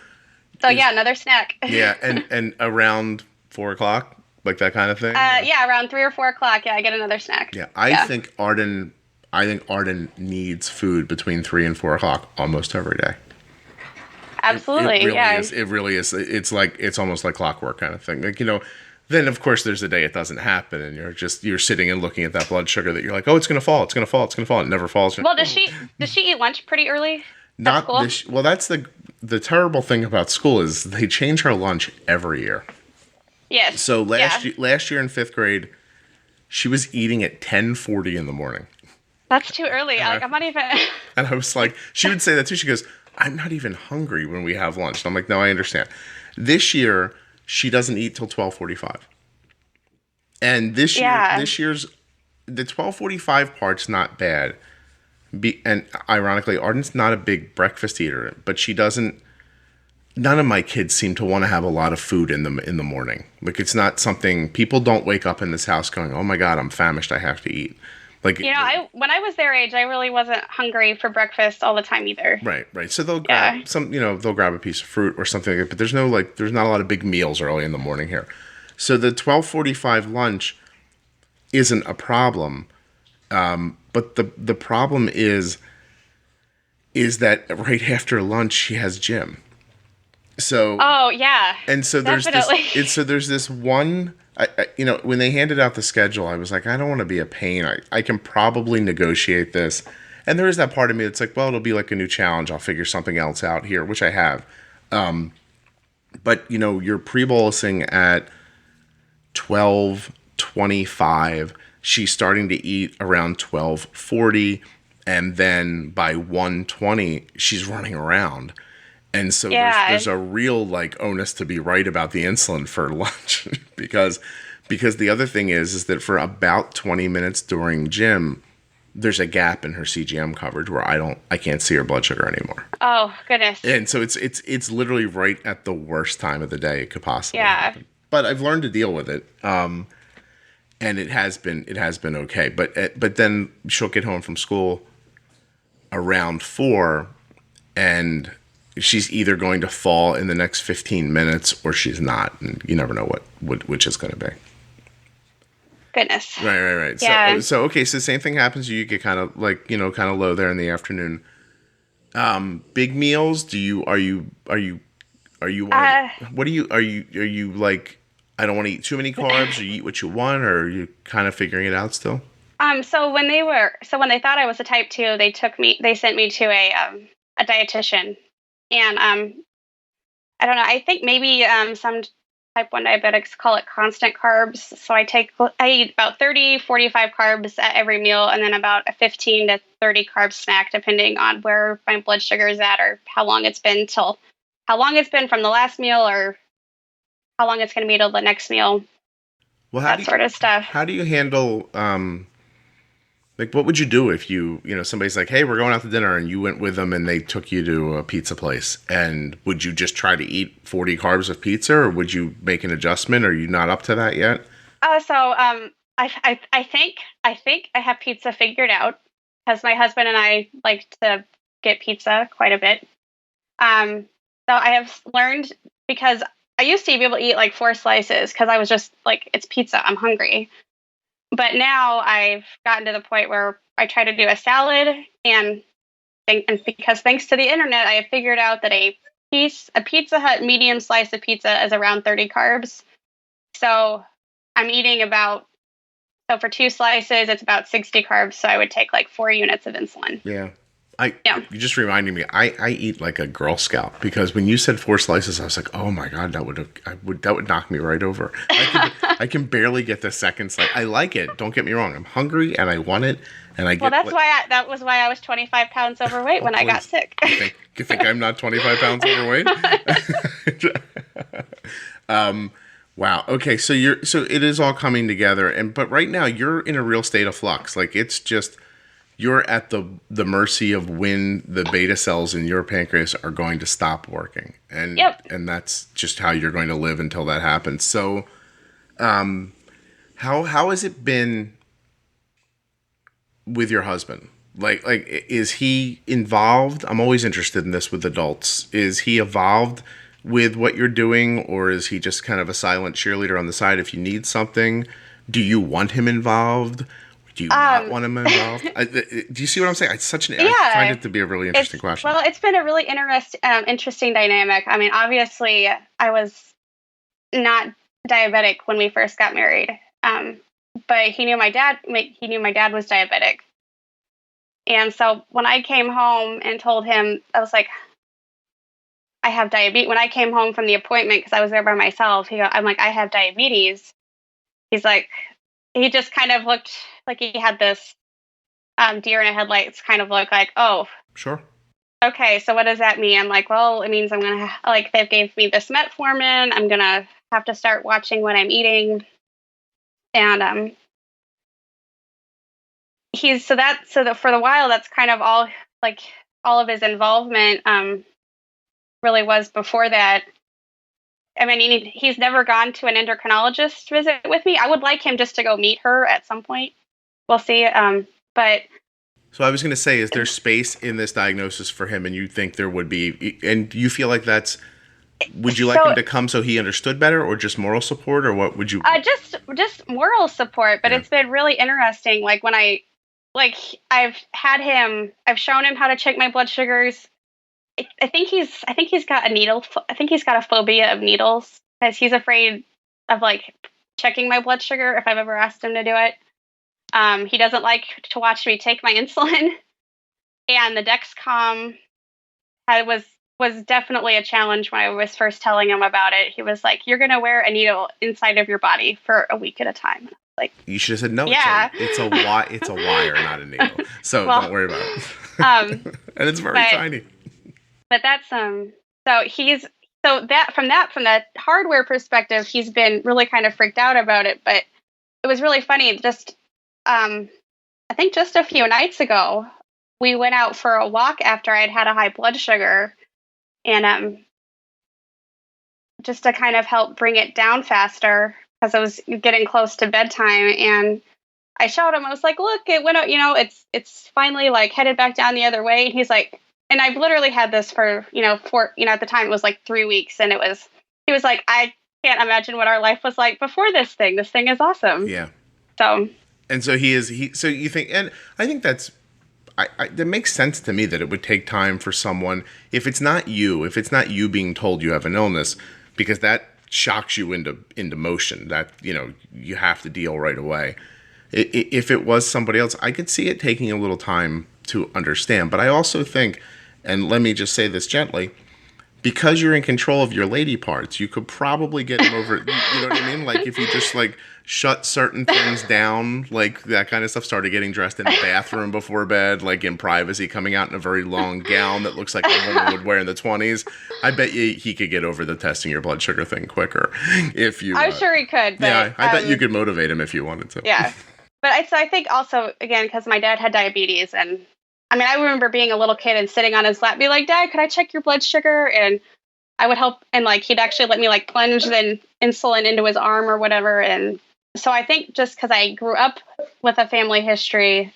So another snack. Yeah, and around 4 o'clock, like that kind of thing? Around 3 or 4 o'clock, I get another snack. Yeah, I think Arden needs food between 3 and 4 o'clock almost every day. Absolutely, It really is. It's almost like clockwork kind of thing. Like, then of course there's a day it doesn't happen, and you're sitting and looking at that blood sugar that you're like, oh, it's gonna fall. It never falls. Well, does she eat lunch pretty early? Not this. Well, that's the terrible thing about school is they change her lunch every year. Yes. So last year in 5th grade, she was eating at 10:40 in the morning. That's too early. I'm not even. And I was like, she would say that too. She goes, I'm not even hungry when we have lunch. And I'm like, no, I understand. This year, she doesn't eat till 12:45. And Yeah. this year's the 12:45 part's not bad. And ironically, Arden's not a big breakfast eater, but she doesn't. None of my kids seem to want to have a lot of food in the morning. Like, it's not something people don't wake up in this house going, "Oh my God, I'm famished. I have to eat." Like, When I was their age, I really wasn't hungry for breakfast all the time either. right. So they'll grab they'll grab a piece of fruit or something like that. But there's not a lot of big meals early in the morning here. So the 12:45 lunch isn't a problem. But the problem is that right after lunch she has gym. So oh yeah, and so definitely. there's this one. When they handed out the schedule, I was like, I don't want to be a pain. I can probably negotiate this. And there is that part of me that's like, well, it'll be like a new challenge. I'll figure something else out here, which I have. But you're pre-bolusing at 12:25. She's starting to eat around 12:40, and then by 1:20, she's running around. And so there's a real onus to be right about the insulin for lunch because the other thing is that for about 20 minutes during gym, there's a gap in her CGM coverage where I can't see her blood sugar anymore. Oh goodness. And so it's literally right at the worst time of the day it could possibly happen. But I've learned to deal with it. And it has been okay. But then she'll get home from school around 4 and she's either going to fall in the next 15 minutes or she's not, and you never know which is going to be. Goodness. Right. Yeah. So okay, so the same thing happens. You get kind of low there in the afternoon. Big meals. Are you like, I don't want to eat too many carbs, or you eat what you want, or are you kind of figuring it out still? So when they thought I was a type 2, they sent me to a dietitian. And I don't know, I think maybe some type 1 diabetics call it constant carbs. So I eat about 30, 45 carbs at every meal, and then about a 15 to 30 carb snack, depending on where my blood sugar is at, or how long it's been from the last meal, or how long it's going to be till the next meal. Well, that sort of stuff. How do you handle, what would you do if somebody's like, hey, we're going out to dinner, and you went with them and they took you to a pizza place? And would you just try to eat 40 carbs of pizza, or would you make an adjustment? Are you not up to that yet? I think I have pizza figured out, because my husband and I like to get pizza quite a bit. So I have learned, because I used to be able to eat 4 slices because I was just like, it's pizza, I'm hungry. But now I've gotten to the point where I try to do a salad, and because thanks to the internet, I have figured out that a Pizza Hut medium slice of pizza is around 30 carbs. So I'm eating for 2 slices, it's about 60 carbs. So I would take 4 units of insulin. Yeah. You just reminded me, I eat like a Girl Scout, because when you said 4 slices, I was like, oh my God, that would knock me right over. I can barely get the second slice. I like it. Don't get me wrong. I'm hungry and I want it. And that was why I was 25 pounds overweight when I got sick. You think I'm not 25 pounds overweight? Wow. Okay. So it is all coming together, but right now you're in a real state of flux. It's just, you're at the mercy of when the beta cells in your pancreas are going to stop working. And yep. And that's just how you're going to live until that happens. So, how has it been with your husband? Is he involved? I'm always interested in this with adults. Is he involved with what you're doing, or is he just kind of a silent cheerleader on the side if you need something? Do you want him involved? Do you not want him involved? Do you see what I'm saying? I find it to be a really interesting question. Well, it's been a really interesting dynamic. I mean, obviously, I was not diabetic when we first got married, but he knew my dad. He knew my dad was diabetic, and so when I came home and told him, I was like, I have diabetes. When I came home from the appointment, because I was there by myself, I'm like, I have diabetes. He's like, he just kind of looked like he had this deer in a headlights kind of look, like, oh, sure. Okay, so what does that mean? I'm like, well, it means I'm going to, they gave me this metformin. I'm going to have to start watching what I'm eating. And he's so that for the while, that's kind of all, like, all of his involvement really was before that. I mean, he's never gone to an endocrinologist visit with me. I would like him just to go meet her at some point. We'll see. But so I was going to say, is there space in this diagnosis for him, and you think there would be, and you feel like that's, would you like him to come so he understood better, or just moral support, or what would you? Just moral support, but It's been really interesting. Like when I've shown him how to check my blood sugars. I think he's got a needle. I think he's got a phobia of needles because he's afraid of like checking my blood sugar if I've ever asked him to do it. He doesn't like to watch me take my insulin, and the Dexcom was definitely a challenge when I was first telling him about it. He was like, "You're going to wear a needle inside of your body for a week at a time." Like, you should have said no. Yeah, it's a wire, not a needle. So well, don't worry about it. And it's very tiny. But that's from the hardware perspective, he's been really kind of freaked out about it. But it was really funny. Just I think just a few nights ago, we went out for a walk after I'd had a high blood sugar, and just to kind of help bring it down faster because I was getting close to bedtime. And I showed him. I was like, "Look, it went out. It's finally like headed back down the other way." And he's like. And I've literally had this for at the time it was like 3 weeks, and he was like, I can't imagine what our life was like before this thing. This thing is awesome. Yeah. So. And so so you think, and I think that makes sense to me that it would take time for someone, if it's not you being told you have an illness, because that shocks you into motion, that, you have to deal right away. If it was somebody else, I could see it taking a little time to understand. But I also think, and let me just say this gently, because you're in control of your lady parts, you could probably get him over, you know what I mean? Like if you just like shut certain things down, like that kind of stuff, started getting dressed in the bathroom before bed, like in privacy, coming out in a very long gown that looks like a woman would wear in the 20s, I bet you he could get over the testing your blood sugar thing quicker. If you, I'm sure he could. But, yeah, I bet you could motivate him if you wanted to. Yeah. But I think also, again, because my dad had diabetes, and I mean, I remember being a little kid and sitting on his lap, be like, "Dad, could I check your blood sugar?" And I would help, and like he'd actually let me like plunge the insulin into his arm or whatever. And so I think just because I grew up with a family history,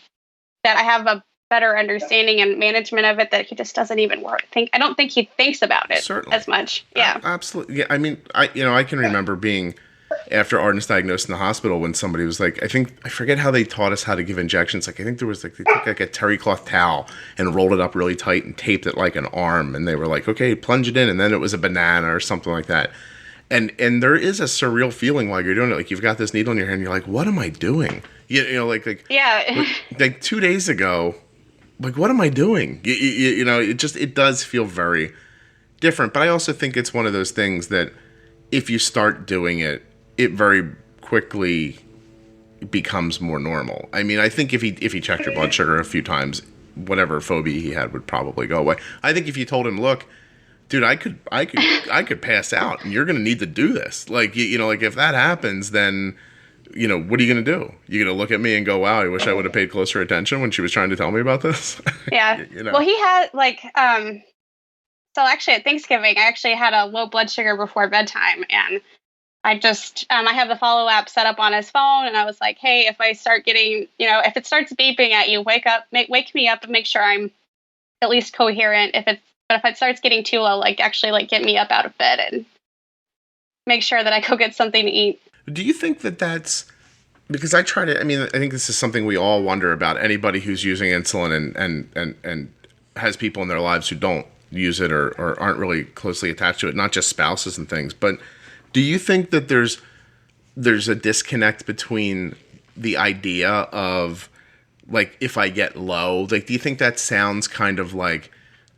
that I have a better understanding and management of it, that he just doesn't even I don't think he thinks about it as much. Yeah, absolutely. Yeah, I mean, I can remember being. After Arden's diagnosed in the hospital, when somebody was like, I forget how they taught us how to give injections. Like, I think there was like, they took like a terry cloth towel and rolled it up really tight and taped it like an arm. And they were like, okay, plunge it in. And then it was a banana or something like that. And there is a surreal feeling while you're doing it. Like you've got this needle in your hand. And you're like, what am I doing? Yeah. like 2 days ago, like, what am I doing? It does feel very different. But I also think it's one of those things that if you start doing it, it very quickly becomes more normal. I mean, I think if he checked your blood sugar a few times, whatever phobia he had would probably go away. I think if you told him, look, dude, I could pass out, and you're going to need to do this. Like, like if that happens, then, what are you going to do? You're going to look at me and go, wow, I wish I would have paid closer attention when she was trying to tell me about this. Yeah. Well, he had like, so actually at Thanksgiving, I actually had a low blood sugar before bedtime, and I just, I have the follow app set up on his phone, and I was like, hey, if I start getting, if it starts beeping at you, wake me up and make sure I'm at least coherent. But if it starts getting too low, like actually like get me up out of bed and make sure that I go get something to eat. Do you think that that's, because I think this is something we all wonder about, anybody who's using insulin and has people in their lives who don't use it or aren't really closely attached to it, not just spouses and things, but do you think that there's a disconnect between the idea of, like, if I get low, like, do you think that sounds kind of like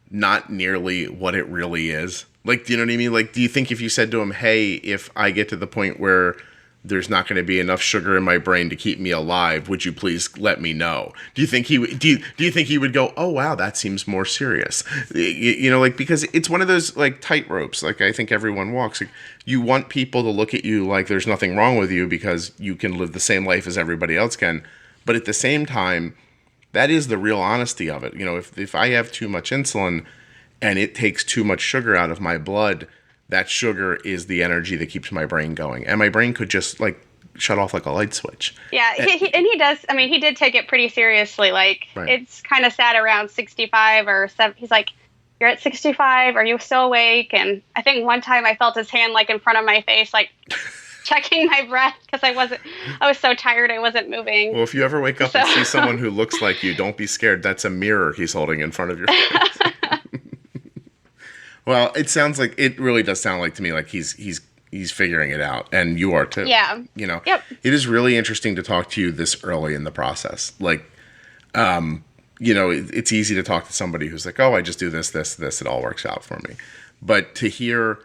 not nearly what it really is? Like, do you know what I mean? Like, do you think if you said to him, hey, if I get to the point where there's not going to be enough sugar in my brain to keep me alive. Would you please let me know? Do you think do you think he would go, oh wow, that seems more serious? You know, like, because it's one of those like tightropes. Like, I think everyone walks. Like, you want people to look at you like there's nothing wrong with you because you can live the same life as everybody else can. But at the same time, that is the real honesty of it. You know, if I have too much insulin and it takes too much sugar out of my blood, that sugar is the energy that keeps my brain going. And my brain could just like shut off like a light switch. Yeah, he does. I mean, he did take it pretty seriously. Like, Right. It's kind of sad around 65 or 70. He's like, you're at 65. Are you still awake? And I think one time I felt his hand like in front of my face, like checking my breath because I was so tired I wasn't moving. Well, if you ever wake up and see someone who looks like you, don't be scared. That's a mirror he's holding in front of your face. Well, it really does sound like to me like he's figuring it out, and you are too. Yeah. You know. Yep. It is really interesting to talk to you this early in the process. Like, you know, it's easy to talk to somebody who's like, oh, I just do this, it all works out for me. But to hear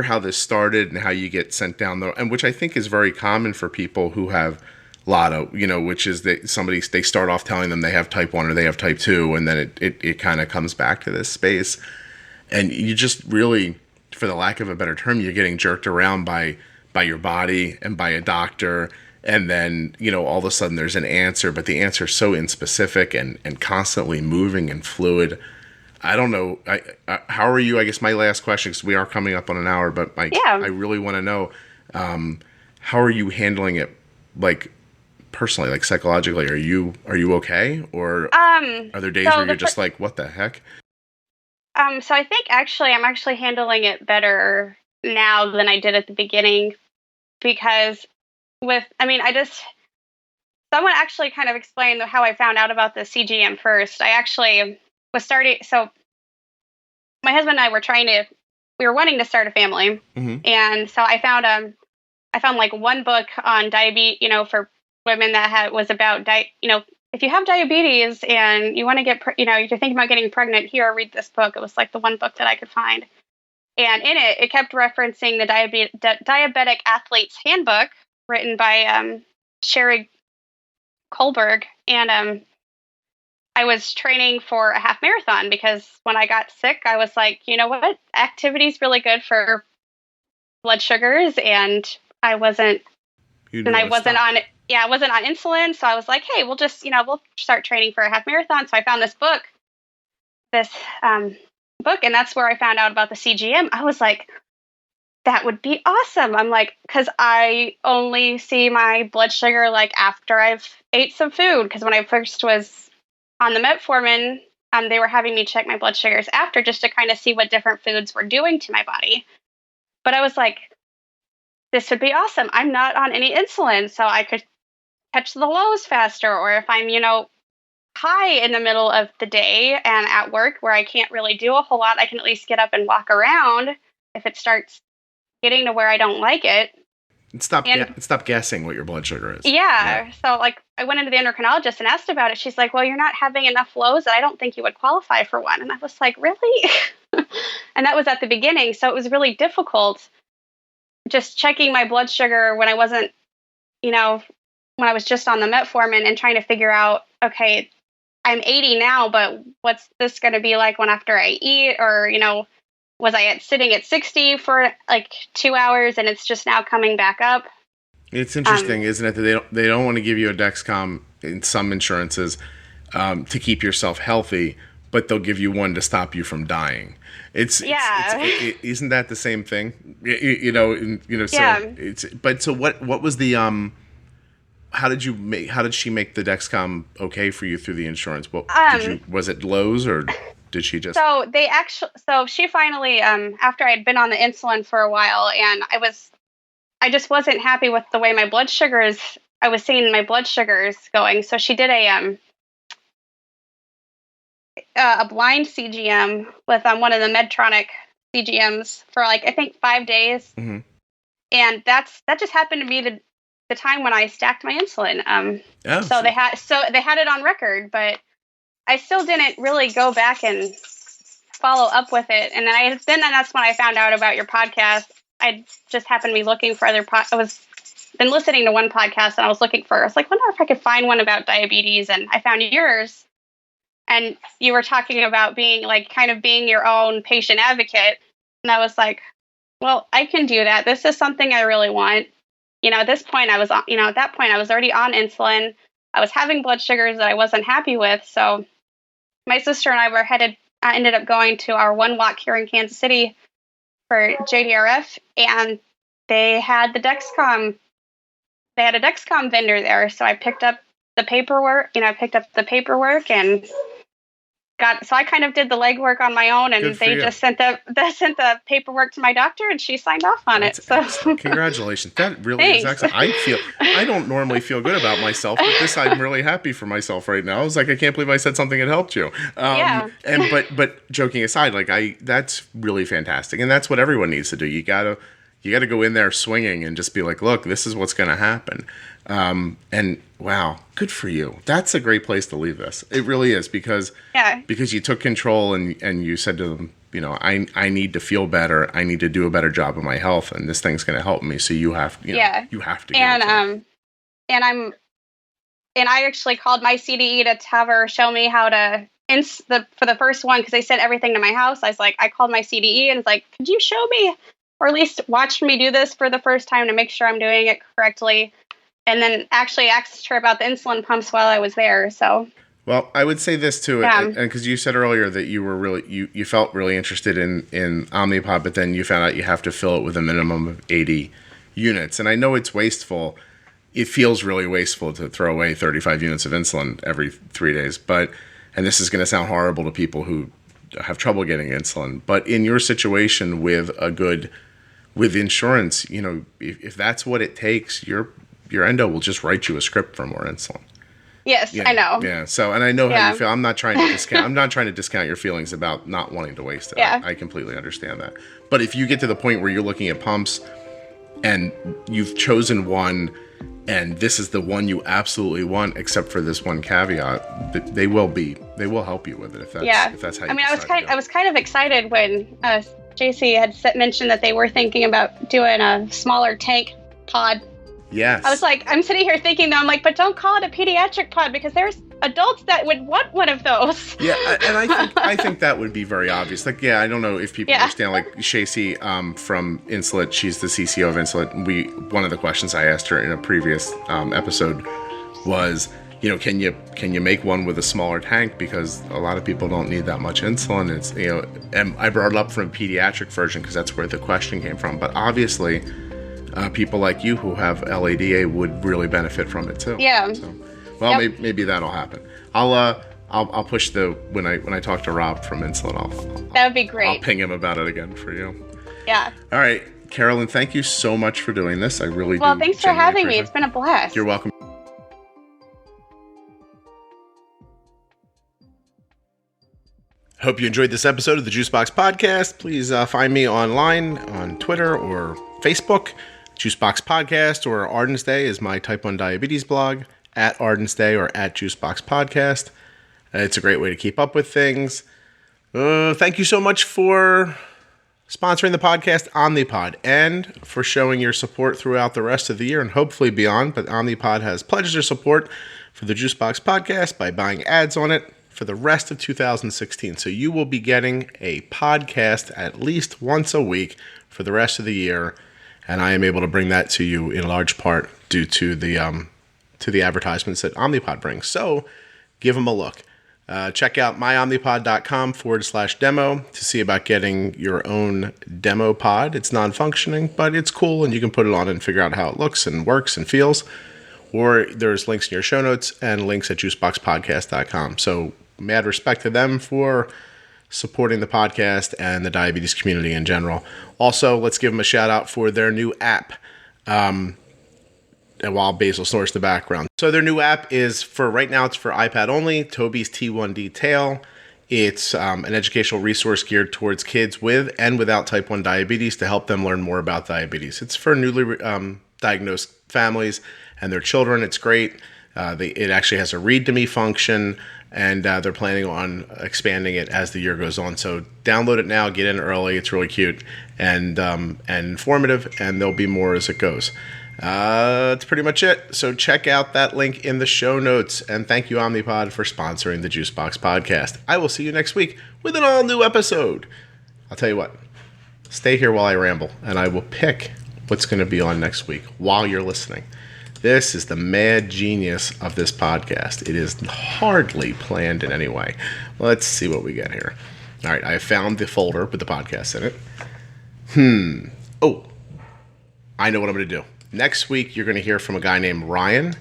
how this started and how you get sent down and which I think is very common for people who have lotto, you know, which is that they start off telling them they have type 1 or they have type 2, and then it kind of comes back to this space. And you just really, for the lack of a better term, you're getting jerked around by your body and by a doctor. And then, you know, all of a sudden there's an answer, but the answer is so inspecific and constantly moving and fluid. I don't know. How are you? I guess my last question, because we are coming up on an hour, but I really want to know, how are you handling it, like, personally, like psychologically? Are you okay? Or are there days where you're just like, what the heck? So I think I'm actually handling it better now than I did at the beginning, because someone actually kind of explained how I found out about the CGM first. I actually so my husband and I we were wanting to start a family. Mm-hmm. And so I found like one book on diabetes, you know, for women that was about if you have diabetes and you want to get, you're thinking about getting pregnant, here, read this book. It was like the one book that I could find. And in it kept referencing the Diabetic Athlete's Handbook, written by Sherry Kohlberg. And I was training for a half marathon because when I got sick, I was like, you know what? Activity is really good for blood sugars. And I wasn't on insulin. So I was like, hey, we'll start training for a half marathon. So I found this book, and that's where I found out about the CGM. I was like, that would be awesome. I'm like, because I only see my blood sugar like after I've ate some food. Because when I first was on the metformin, they were having me check my blood sugars after, just to kind of see what different foods were doing to my body. But I was like, this would be awesome. I'm not on any insulin, so I could catch the lows faster. Or if I'm, high in the middle of the day and at work where I can't really do a whole lot, I can at least get up and walk around if it starts getting to where I don't like it. Stop guessing what your blood sugar is. Yeah. So like I went into the endocrinologist and asked about it. She's like, well, you're not having enough lows, and I don't think you would qualify for one. And I was like, really? And that was at the beginning. So it was really difficult just checking my blood sugar when I wasn't, when I was just on the metformin and trying to figure out, okay, I'm 80 now, but what's this going to be like after I eat? Or, was I sitting at 60 for like 2 hours and it's just now coming back up? It's interesting, isn't it, that they don't want to give you a Dexcom in some insurances to keep yourself healthy, but they'll give you one to stop you from dying. Isn't that the same thing? So what was the how did she make the Dexcom okay for you through the insurance? Was it Lowe's, or did she just? So she finally, after I had been on the insulin for a while, and I just wasn't happy with the way I was seeing my blood sugars going. So she did a blind CGM with one of the Medtronic CGMs for I think 5 days. Mm-hmm. And that just happened to be the time when I stacked my insulin. So they had it on record, but I still didn't really go back and follow up with it. And then that's when I found out about your podcast. I just happened to be looking for other I was been listening to one podcast, and I was like, wonder if I could find one about diabetes, and I found yours. And you were talking about being like kind of being your own patient advocate. And I was like, well, I can do that. This is something I really want. At this point I was at that point I was already on insulin. I was having blood sugars that I wasn't happy with. So my sister and I ended up going to our one walk here in Kansas City for JDRF, and they had a Dexcom vendor there. So I picked up the paperwork, and so I kind of did the legwork on my own, and they just sent the paperwork to my doctor, and she signed off on it. So excellent. Congratulations. That really is excellent. I don't normally feel good about myself, but I'm really happy for myself right now. I was like, I can't believe I said something that helped you. Yeah. But joking aside, that's really fantastic. And that's what everyone needs to do. You gotta go in there swinging and just be like, look, this is what's going to happen. And wow, good for you. That's a great place to leave this. It really is, because you took control and you said to them, I need to feel better. I need to do a better job of my health, and this thing's going to help me. So you have to. And I actually called my CDE to have her show me how to for the first one, because they sent everything to my house. I called my CDE and was like, could you show me, or at least watch me do this for the first time to make sure I'm doing it correctly. And then actually asked her about the insulin pumps while I was there. So, well, I would say this too, and because you said earlier that you were really you felt really interested in Omnipod, but then you found out you have to fill it with a minimum of 80 units. And I know it's wasteful. It feels really wasteful to throw away 35 units of insulin every 3 days. And this is going to sound horrible to people who have trouble getting insulin. But in your situation with insurance, if that's what it takes, your endo will just write you a script for more insulin. Yes, I know. Yeah. So, and I know how you feel. I'm not trying to discount your feelings about not wanting to waste it. Yeah. I completely understand that. But if you get to the point where you're looking at pumps and you've chosen one, and this is the one you absolutely want, except for this one caveat, they will help you with it if that's how you. I was kind of excited when JC had mentioned that they were thinking about doing a smaller tank pod. Yes. I was like, I'm sitting here thinking, though, I'm like, but don't call it a pediatric pod, because there's adults that would want one of those. Yeah, and I think that would be very obvious. I don't know if people understand. Like Shacey from Insulet, she's the CCO of Insulet. One of the questions I asked her in a previous episode was, can you make one with a smaller tank, because a lot of people don't need that much insulin. It's and I brought it up from a pediatric version because that's where the question came from. But obviously, people like you who have LADA would really benefit from it too. Yeah. So, well, maybe that'll happen. I'll push when I talk to Rob from Insulin. That would be great. I'll ping him about it again for you. Yeah. All right, Karalyn, thank you so much for doing this. I really do. Well, thanks for having me. It's been a blast. You're welcome. Hope you enjoyed this episode of the Juicebox Podcast. Please find me online on Twitter or Facebook. Juicebox Podcast, or Ardence Day is my type 1 diabetes blog, at Ardence Day or at Juicebox Podcast. It's a great way to keep up with things. Thank you so much for sponsoring the podcast Omnipod, and for showing your support throughout the rest of the year and hopefully beyond. But Omnipod has pledged their support for the Juicebox Podcast by buying ads on it for the rest of 2016. So you will be getting a podcast at least once a week for the rest of the year. And I am able to bring that to you in large part due to the advertisements that Omnipod brings. So give them a look. Check out myomnipod.com/demo to see about getting your own demo pod. It's non-functioning, but it's cool, and you can put it on and figure out how it looks and works and feels. Or there's links in your show notes and links at juiceboxpodcast.com. So mad respect to them for supporting the podcast and the diabetes community in general. Also, let's give them a shout out for their new app. And while Basil snores in the background. So their new app is right now it's for iPad only, Toby's T1D Tail. It's an educational resource geared towards kids with and without type 1 diabetes to help them learn more about diabetes. It's for newly diagnosed families and their children. It's great. It actually has a read to me function, and they're planning on expanding it as the year goes on. So download it now, get in early. It's really cute and informative, and there'll be more as it goes. That's pretty much it. So check out that link in the show notes, and thank you Omnipod for sponsoring the Juicebox podcast. I will see you next week with an all new episode. I'll tell you what, stay here while I ramble, and I will pick what's going to be on next week while you're listening. This is the mad genius of this podcast. It is hardly planned in any way. Let's see what we get here. All right, I found the folder with the podcast in it. Oh, I know what I'm going to do. Next week, you're going to hear from a guy named Ryan,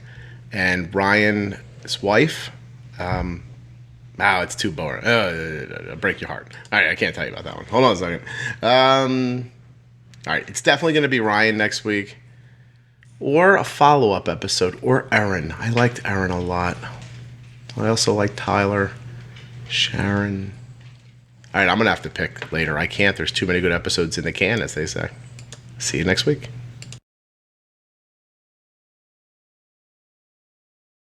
and Ryan's wife. It's too boring. Break your heart. All right, I can't tell you about that one. Hold on a second. All right, it's definitely going to be Ryan next week, or a follow-up episode, or Erin. I liked Erin a lot. I also like Tyler, Sharon. All right, I'm going to have to pick later. I can't. There's too many good episodes in the can, as they say. See you next week.